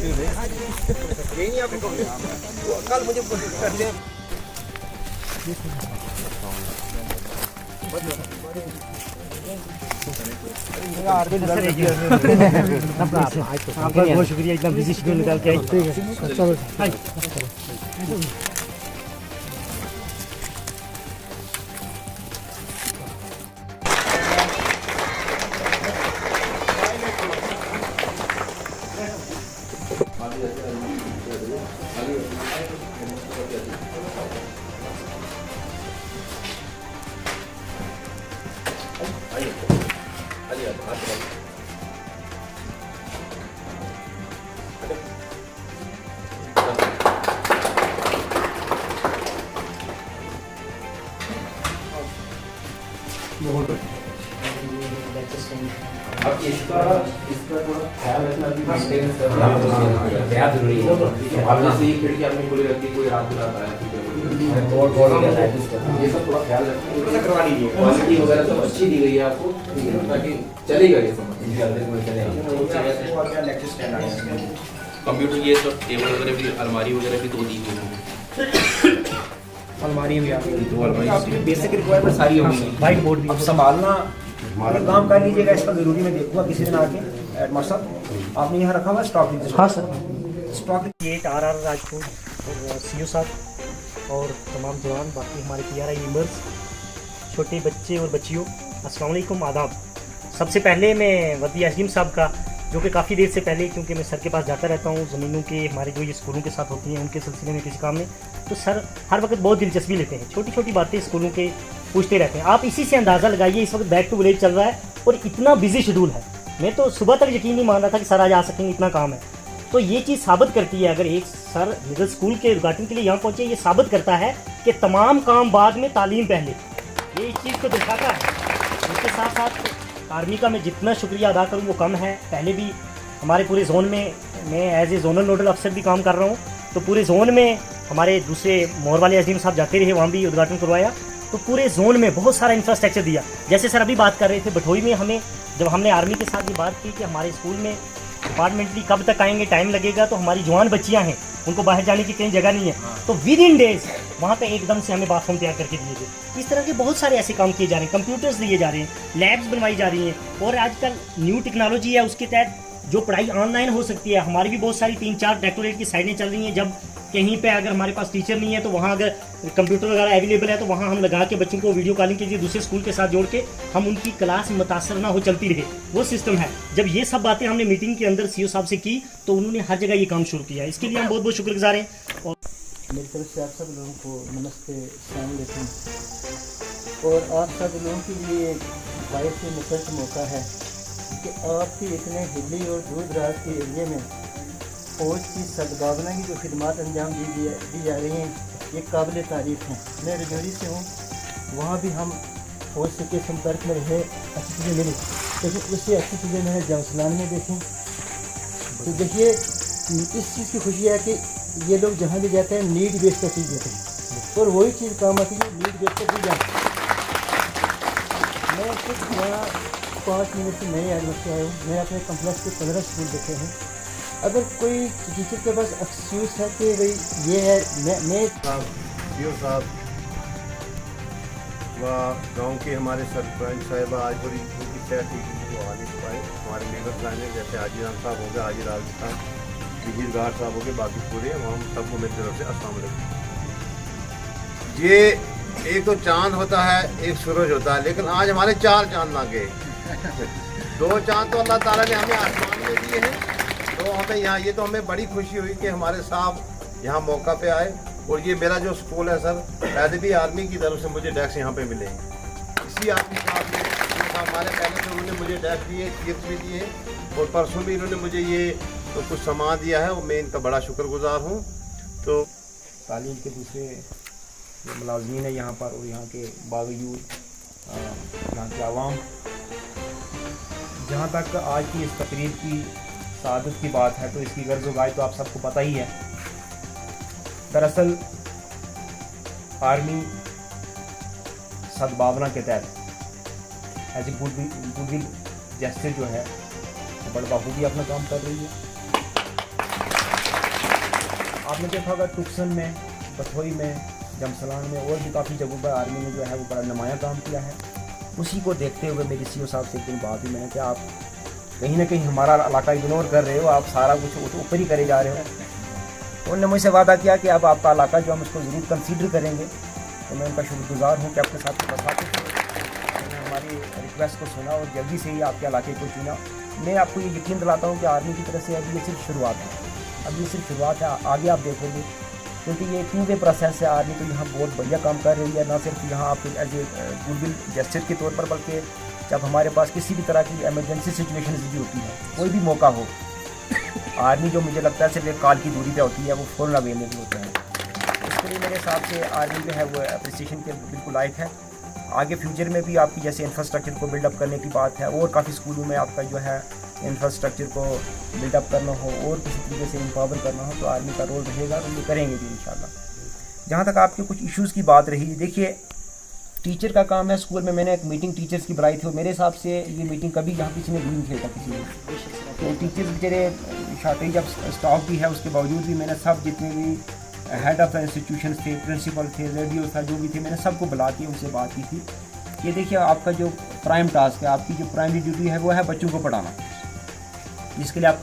यही नहीं आपको कल मुझे करते हैं। आपका बहुत शुक्रिया, एकदम बिजी शेड्यूल निकाल के आई। चलो अब इसका थोड़ा ख्याल रखना कि मेंटेनेंस करना बेहद जरूरी है। अब जैसे ये खिड़की आपने खुली रखी, कोई रात को रात आया ये सब थोड़ा ख्याल रखना करवा लीजिए। क्वालिटी वगैरह सब अच्छी दी गई है आपको, ठीक है, ताकि चलेगा ये समझ कंप्यूटर। ये सब टेबल वगैरह भी, अलमारी वगैरह भी 2 दी हुई है। अलमारी भी आ गई, 2 अलमारी बेसिक रिक्वायरमेंट सारी होगी। वाइट बोर्ड भी अब संभालना हमारा काम कर लीजिएगा, इसका जरूरी मैं देखूंगा किसी दिन आके। एडमास्टर साहब आपने यहाँ रखा हुआ स्टॉक? हाँ सर, स्टॉक ये RR राजपूत और CO साहब और तमाम जवान, बाकी हमारे PRI मेंबर्स, छोटे बच्चे और बच्चियों, अस्सलाम वालेकुम, आदाब। सबसे पहले मैं वदी अजीम साहब का, जो कि काफ़ी देर से पहले, क्योंकि मैं सर के पास जाता रहता हूँ ज़मीनों के, हमारे जो ये स्कूलों के साथ होती हैं उनके सिलसिले में किसी काम में, तो सर हर वक्त बहुत दिलचस्पी लेते हैं, छोटी छोटी बातें स्कूलों के पूछते रहते हैं। आप इसी से अंदाज़ा लगाइए इस वक्त बैक टू विलेज चल रहा है और इतना बिजी शेड्यूल है। मैं तो सुबह तक यकीन नहीं मान रहा था कि सर आज आ सकेंगे, इतना काम है। तो ये चीज़ साबित करती है, अगर एक सर मिडिल स्कूल के उद्घाटन के लिए यहाँ पहुँचे, ये साबित करता है कि तमाम काम बाद में, तालीम पहले। ये इस चीज़ को दिखाता है। इसके साथ साथ आर्मी का मैं जितना शुक्रिया अदा करूँ वो कम है। पहले भी हमारे पूरे जोन में मैं एज ए जोनल नोडल अफसर भी काम कर रहा हूँ, तो पूरे जोन में हमारे दूसरे मोहर वाले अजीम साहब जाते रहे, वहाँ भी उद्घाटन करवाया। तो पूरे जोन में बहुत सारा इंफ्रास्ट्रक्चर दिया। जैसे सर अभी बात कर रहे थे भटोई में, हमें जब हमने आर्मी के साथ ये बात की कि हमारे स्कूल में डिपार्टमेंटली कब तक आएंगे, टाइम लगेगा, तो हमारी जवान बच्चियाँ हैं, उनको बाहर जाने की कहीं जगह नहीं है, तो विद इन डेज वहाँ पे एकदम से हमें बाथरूम तैयार करके दिए गए। इस तरह के बहुत सारे ऐसे काम किए जा रहे हैं, कंप्यूटर्स दिए जा रहे हैं, लैब्स बनवाई जा रही हैं, और आजकल न्यू टेक्नोलॉजी है, उसके तहत जो पढ़ाई ऑनलाइन हो सकती है। हमारी भी बहुत सारी 3-4 डेकोरेट की साइडें चल रही हैं। जब कहीं पे अगर हमारे पास टीचर नहीं है तो वहाँ अगर कंप्यूटर वगैरह अवेलेबल है तो वहाँ हम लगा के बच्चों को वीडियो कॉलिंग कीजिए, दूसरे स्कूल के साथ जोड़ के हम उनकी क्लास मुतासर ना हो, चलती रहे, वो सिस्टम है। जब ये सब बातें हमने मीटिंग के अंदर CO साहब से की तो उन्होंने हर जगह ये काम शुरू किया। इसके लिए हम बहुत बहुत शुक्रगुजार हैं। और मेरी तरफ से आप सब लोगों को नमस्ते, अस्सलाम वालेकुम। और आप सब लोगों के लिए बायस से मुकद्दस मौका है कि आपके इतने हिली और दूर दराज के एरिए में फौज की सद्भावना की जो खिदमत अंजाम दी जा रही हैं, ये काबिल तारीफ़ हैं। मैं रजौरी से हूँ, वहाँ भी हम फौज से के संपर्क में रहे, अच्छी चीज़ें मिली, लेकिन उससे अच्छी चीज़ें मैंने जमसलान में देखी। तो देखिए, इस चीज़ की खुशी है कि ये लोग जहाँ भी जाते हैं नीड बेस पर चीज़ देते हैं, और वही चीज़ काम आती है नीड बेस पर दी जाती है। मैं कुछ यहाँ 5 मिनट से नए एडमिट से आया हूँ। मैं अपने कम्प्लेक्स के 15 स्कूल देखे हैं। अगर कोई टीचर के पास एक्सक्यूज़ है कि भाई ये है, मैं साहब व गांव के हमारे सरपंच साहब आज बड़ी उनकी सेहत ठीक वो आ नहीं पाए। हमारे मेंबर्स आए जैसे हाजी राम साहब हो गए, हाजी राज साहब, विजीरगार साहब हो गए, बाकी पूरे हम सबको मेरी तरफ से अस्सलाम वालेकुम। ये एक तो चांद होता है, एक सूरज होता है, लेकिन आज हमारे 4 चांद ना गए। 2 चांद तो अल्लाह ताला ने हमें आसमान में दिए हैं, तो हमें यहाँ ये तो हमें बड़ी खुशी हुई कि हमारे साहब यहाँ मौका पे आए। और ये मेरा जो स्कूल है सर, पहले भी आर्मी की तरफ से मुझे डेस्क यहाँ पे मिले हैं। इसी आर्मी साहब ने हमारे पहले से उन्होंने मुझे डेस्क दिए, गिफ्ट भी दिए, और परसों भी इन्होंने मुझे ये तो कुछ सामान दिया है, और मैं इनका बड़ा शुक्रगुजार हूँ। तो तालीम के दूसरे जो मुलाजमीन है यहाँ पर, और यहाँ के बावजूद यहाँ के आवाम, जहाँ तक आज की इस तकरीर की सादत की बात है तो इसकी गर्ज गाय तो आप सबको पता ही है। दरअसल आर्मी सद्भावना के तहत एज ए गुडविल जेस्चर जो है बड़ बखूबी अपना काम कर रही है। आपने देखा होगा टुक्सन में, बथोई में, जमसलान में और भी काफ़ी जगहों पर आर्मी ने जो है वो बड़ा नुमाया काम किया है। उसी को देखते हुए मेरी CO साहब से एक दिन बात हुई मैंने कि आप कहीं ना कहीं हमारा इलाका इग्नोर कर रहे हो, आप सारा कुछ ऊपर ही करे जा रहे हो। तो उन्होंने मुझसे वादा किया कि अब आपका इलाका जो हम उसको ज़रूर कंसीडर करेंगे। तो मैं उनका शुक्रगुजार हूँ कि आपके साथ बसाते मैंने हमारी रिक्वेस्ट को सुना और जल्दी से ही आपके इलाके को चुना। मैं आपको ये यकीन दिलाता हूँ कि आर्मी की तरफ से अभी ये सिर्फ शुरुआत है, अभी ये सिर्फ शुरुआत है, आगे आप देखोगे क्योंकि ये 2 वे प्रोसेस है। आर्मी तो यहाँ बहुत बढ़िया काम कर रही है, ना सिर्फ यहाँ आप एज ए गुडविल जेस्चर के तौर पर, बल्कि जब हमारे पास किसी भी तरह की एमरजेंसी सिचुएशन भी होती है, कोई भी मौका हो, आर्मी जो मुझे लगता है सिर्फ एक कॉल की दूरी पे होती है, वो फ़ौरन अवेलेबल होते हैं। इसके लिए मेरे हिसाब से आर्मी जो है वो अप्रिसिएशन के बिल्कुल लायक है। आगे फ्यूचर में भी आपकी जैसे इंफ्रास्ट्रक्चर को बिल्डअप करने की बात है और काफ़ी स्कूलों में आपका जो है इंफ्रास्ट्रक्चर को बिल्डअप करना हो और किसी तरीके से एम्पावर करना हो तो आर्मी का रोल रहेगा और ये करेंगे भी इंशाल्लाह। जहाँ तक आपके कुछ इश्यूज़ की बात रही, देखिए टीचर का काम है। स्कूल में मैंने एक मीटिंग टीचर्स की बुलाई थी और मेरे हिसाब से ये मीटिंग कभी यहाँ किसी ने भी नहीं खेला किसी ने। तो टीचर्स बेचारे शॉर्टेज ऑफ स्टॉक भी है, उसके बावजूद भी मैंने सब जितने भी हेड ऑफ द इंस्टीट्यूशन थे, प्रिंसिपल थे, रेडियो था, जो भी थे, मैंने सबको बुला के उनसे बात की थी। ये देखिए आपका जो प्राइम टास्क है, आपकी जो प्राइमरी ड्यूटी है वो है बच्चों को पढ़ाना, जिसके लिए आप